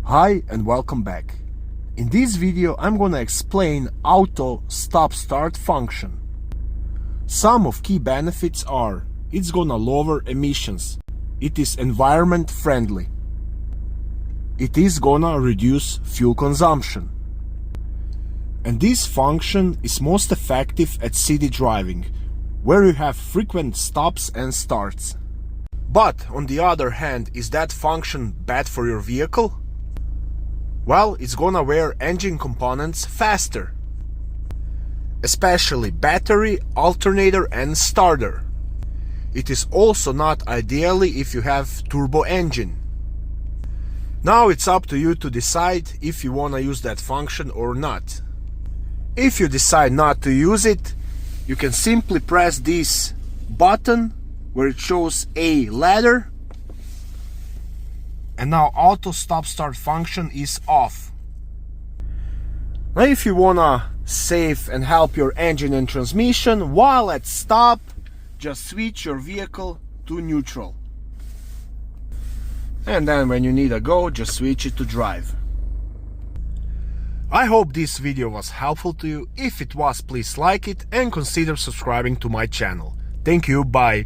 Hi and welcome back. In this video I'm gonna explain auto stop-start function. Some of key benefits are: it's gonna lower emissions, it is environment friendly, it is gonna reduce fuel consumption, and this function is most effective at city driving, where you have frequent stops and starts. But on the other hand, is that function bad for your vehicle? Well, it's gonna wear engine components faster, especially battery, alternator and starter. It is also not ideally if you have turbo engine. Now it's up to you to decide if you wanna use that function or not. If you decide not to use it, you can simply press this button where it shows a ladder, and now auto stop-start function is off. Now if you wanna save and help your engine and transmission while at stop, just switch your vehicle to neutral. And then when you need a go, just switch it to drive. I hope this video was helpful to you. If it was, please like it and consider subscribing to my channel. Thank you, bye.